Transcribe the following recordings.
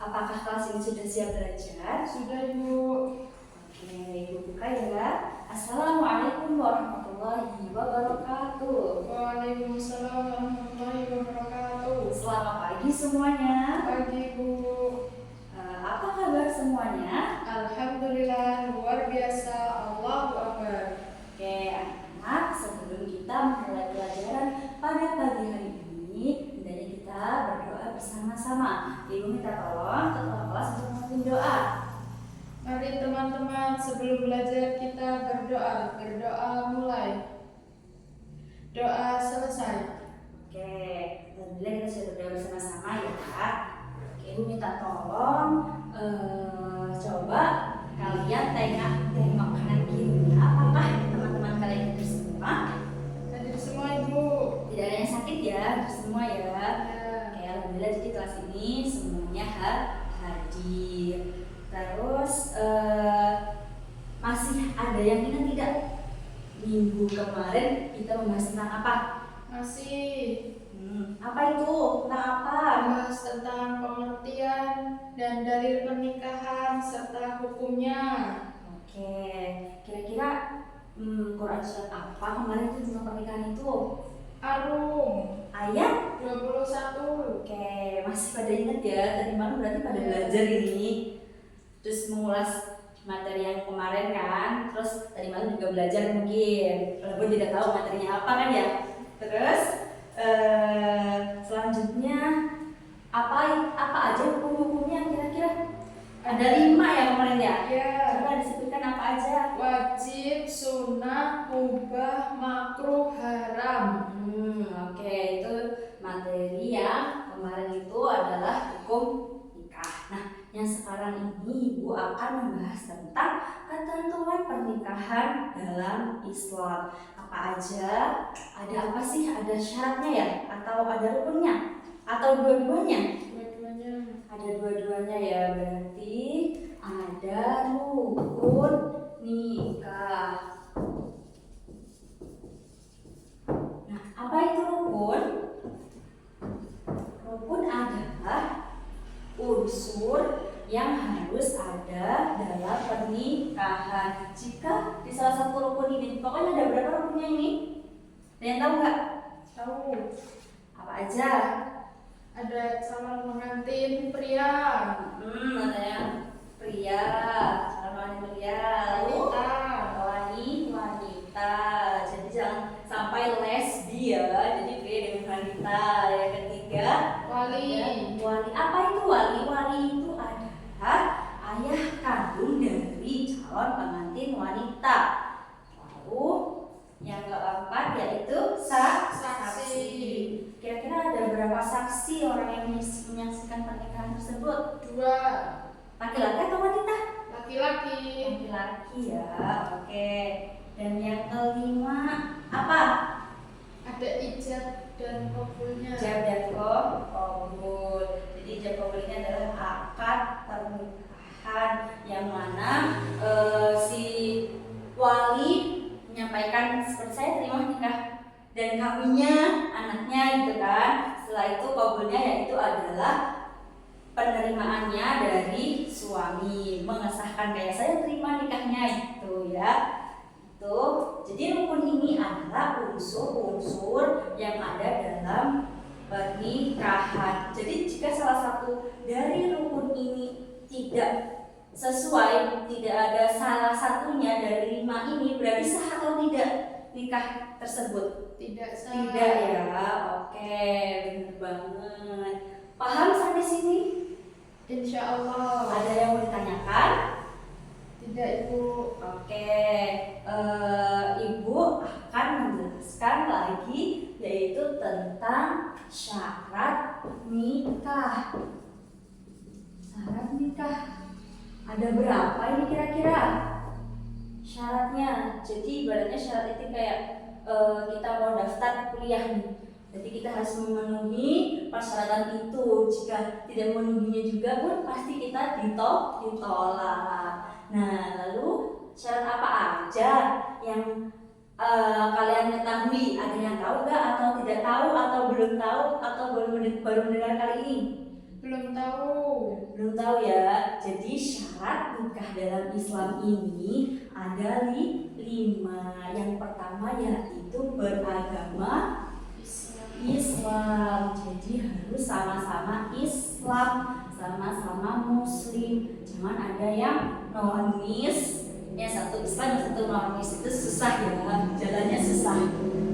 Apakah kelas ini sudah siap belajar? Sudah, Ibu. Oke, Ibu buka ya. Assalamualaikum warahmatullahi wabarakatuh. Waalaikumsalam warahmatullahi wabarakatuh. Selamat pagi semuanya. Pagi, Bu. Apa kabar semuanya? Alhamdulillah, luar biasa. Allahu Akbar. Oke, anak-anak, sebelum kita memulai pelajaran pada pagi hari ini, hendaknya kita berdoa bersama-sama. Ibu minta tolong ketua kelas untuk memimpin doa. Mari teman-teman, sebelum belajar kita berdoa. Berdoa mulai. Doa selesai. Oke, alhamdulillah kita sudah berdoa bersama-sama ya. Oke, Ibu minta tolong coba kalian tengok kanan kiri. Apakah teman-teman kalian hadir semua? Hadir semua, Ibu. Tidak ada yang sakit ya, hadir semua ya. Ya. Oke, alhamdulillah jadi kelas ini semuanya hadir. Terus masih ada yang ingat tidak? Minggu kemarin kita membahas tentang apa? Masih Apa itu? Tentang apa? bahas tentang pengertian dan dalil pernikahan serta hukumnya. Oke, kira-kira Quran surat apa kemarin itu tentang pernikahan itu? Arum Ayat? 21. Oke, masih pada ingat ya? Tadi malam berarti pada belajar ini. Terus mengulas materi yang kemarin kan. Terus tadi malam juga belajar mungkin. Walaupun tidak tahu materinya apa kan ya. Terus selanjutnya apa aja hukum-hukumnya kira-kira? Ada 5 ya kemarin ya? Ya. Coba disebutkan apa aja? Wajib, sunnah, mubah, makruh, haram. Oke, itu materi yang kemarin itu adalah hukum nikah. Nah, yang sekarang ini Ibu akan membahas tentang ketentuan pernikahan dalam Islam. Apa aja? Ada apa sih? Ada syaratnya ya? Atau ada rukunnya? Atau dua-duanya? Dua-duanya. Ada dua-duanya ya, berarti ada rukun nikah. Nah, apa itu rukun? Rukun adalah unsur yang harus ada dalam pernikahan. Jika di salah satu rukun ini, pokoknya ada berapa rukunnya ini? Ada yang tahu nggak? Tahu. Apa aja? Ada calon pengantin pria. Ada yang pria, calon pria, lalu wanita. Jadi jangan sampai lesbi ya. Jadi pria dengan wanita. Yang ketiga, Wali. wali. Apa itu wali? Wali itu adalah ayah kandung dari calon pengantin wanita. Lalu yang keempat yaitu saksi. Kira-kira ada berapa saksi orang yang menyaksikan pernikahan tersebut? 2. Laki-laki atau wanita? Laki-laki. Laki-laki ya, oke. Dan yang kelima apa? Ada ijab dan kabulnya. Ijab dan qabul. Jadi ijab qabul ini adalah akad pernikahan yang mana si wali menyampaikan seperti saya terima nikah dan kawinnya anaknya gitu kan. Setelah itu qabulnya yaitu adalah penerimaannya dari suami, mengesahkan kayak saya terima nikahnya itu ya. Itu. Jadi rukun ini adalah unsur-unsur yang ada dalam pernikahan. Jadi jika salah satu dari rukun ini tidak sesuai, tidak ada salah satunya dari 5 ini, berarti sah atau tidak nikah tersebut? Tidak sah. Tidak ya, oke, benar banget. Paham sampai sini? Insya Allah. Ada yang mau ditanyakan? Tidak, Ibu. Oke, Ibu akan menjelaskan lagi yaitu tentang syarat nikah. Syarat nikah. Ada berapa ini kira-kira syaratnya? Jadi ibaratnya syarat itu kayak kita mau daftar kuliah nih. Jadi kita harus memenuhi persyaratan itu. Jika tidak memenuhinya juga pun pasti kita ditolak. Nah, lalu syarat apa aja yang kalian ketahui? Ada yang tahu nggak atau tidak tahu atau belum tahu atau baru mendengar kali ini? Belum tahu. Belum tahu ya. Jadi syarat nikah dalam Islam ini ada 5. Yang pertama yaitu beragama Islam. Jadi harus sama-sama Islam, sama-sama Muslim. Jangan ada yang nonis. Yang satu Islam, yang satu nonis, itu susah ya. Jalannya susah.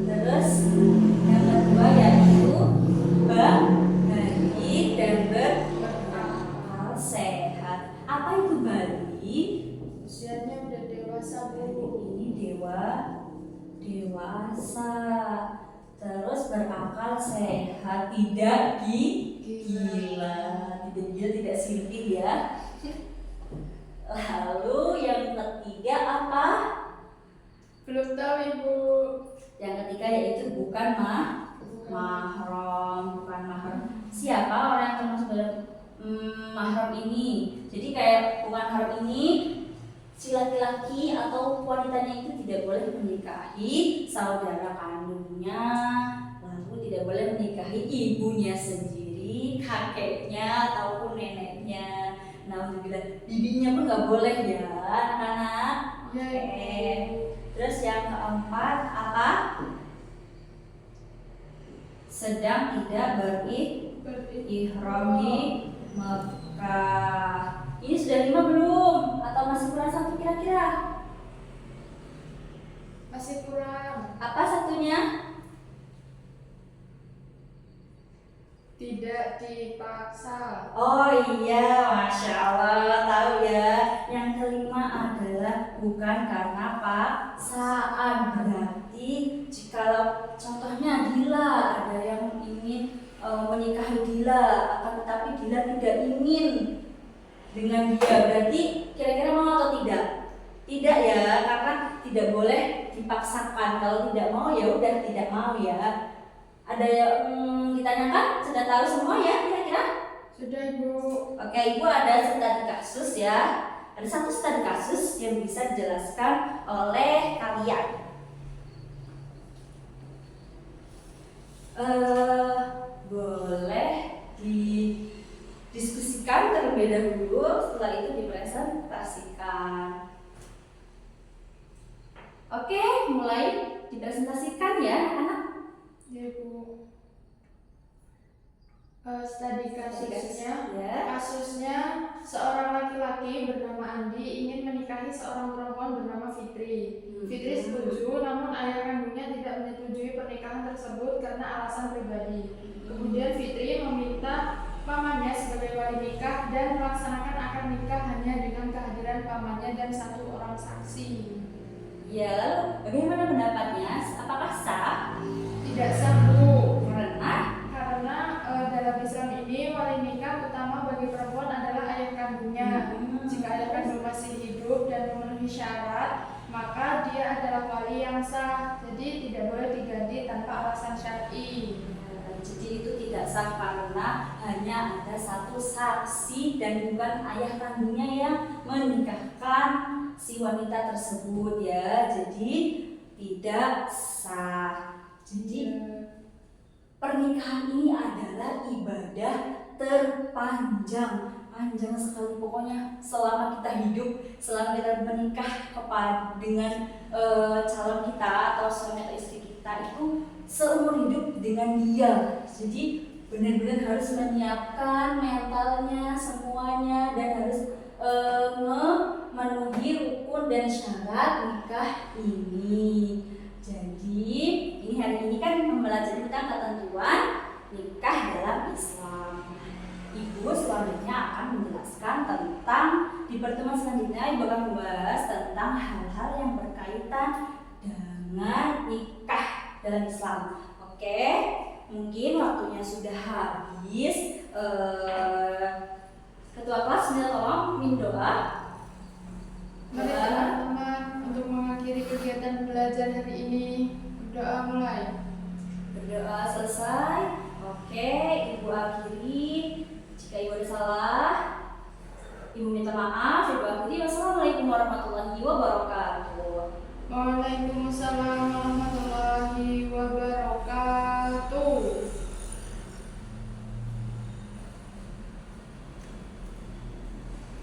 Terus yang kedua yaitu baik dan berakal sehat. Apa itu balik? Usianya udah dewasa, Bu. Ini dewasa. Terus berakal sehat, tidak gila, tidak silpi ya. Lalu yang ketiga apa? Belum tahu, Ibu. Yang ketiga yaitu bukan mahram. Siapa orang yang termasuk dalam mahram ini? Jadi kayak bukan mahram ini, si laki-laki atau wanitanya itu tidak boleh menikahi saudara kandungnya, lalu tidak boleh menikahi ibunya sendiri, kakeknya ataupun neneknya. Nah, bibinya pun nggak boleh ya, anak-anak. Oke. Terus yang keempat apa? Sedang tidak berihram di Mekah. Ini sudah 5 belum? Atau masih kurang 1 kira-kira? Masih kurang. Apa satunya? Tidak dipaksa. Oh iya, Masya Allah, tahu ya. Yang kelima adalah bukan karena paksaan. Berarti jikalau contohnya Dila, ada yang ingin menikahi Dila, akan tetapi Dila tidak ingin dengan dia, berarti kira-kira mau atau tidak? Tidak ya, karena tidak boleh dipaksakan. Kalau tidak mau ya udah tidak mau ya. Ada yang ditanyakan? Sudah tahu semua ya kira-kira? Sudah, Ibu. Oke, Ibu ada studi kasus ya. Ada satu studi kasus yang bisa dijelaskan oleh kalian. Boleh didiskusikan terlebih dahulu, setelah itu dipresentasikan. Oke, mulai dipresentasikan ya anak. Ya, Bu. Studi kasusnya, kasusnya seorang laki-laki bernama Andi ingin menikahi seorang perempuan bernama Fitri. Fitri setuju, namun ayah kandungnya tidak menyetujui pernikahan tersebut karena alasan pribadi. Kemudian Fitri meminta pamannya sebagai wali nikah dan melaksanakan akad nikah hanya dengan kehadiran pamannya dan 1 orang saksi. Ya, lalu bagaimana pendapatnya? Apakah sah? Tidak sah, Bu. Karena dalam Islam ini wali nikah utama bagi perempuan adalah ayah kandungnya. Jika ayah kandung masih hidup dan memenuhi syarat, maka dia adalah wali yang sah. Jadi tidak boleh diganti tanpa alasan syar'i. Jadi itu tidak sah karena hanya ada 1 saksi dan bukan ayah kandungnya yang menikahkan si wanita tersebut ya. Jadi tidak sah. Jadi pernikahan ini adalah ibadah terpanjang, panjang sekali pokoknya. Selama kita hidup, selama kita menikah dengan calon kita atau suami atau istri kita, itu seumur hidup dengan dia. Jadi benar-benar harus menyiapkan mentalnya semuanya dan harus memenuhi rukun dan syarat nikah ini. Jadi ini hari ini kan mempelajari tentang ketentuan nikah dalam Islam. Ibu selanjutnya akan menjelaskan tentang, di pertemuan selanjutnya Ibu akan membahas tentang hal-hal yang berkaitan dengan nikah dalam Islam. Oke, mungkin waktunya sudah habis. Ketua kelas minta tolong min doa. Mari teman-teman untuk mengakhiri kegiatan belajar hari ini, berdoa mulai. Berdoa selesai. Oke, Ibu akhiri. Jika Ibu ada salah, Ibu minta maaf. Ibu akhiri. Wassalamualaikum warahmatullahi wabarakatuh. Waalaikumsalam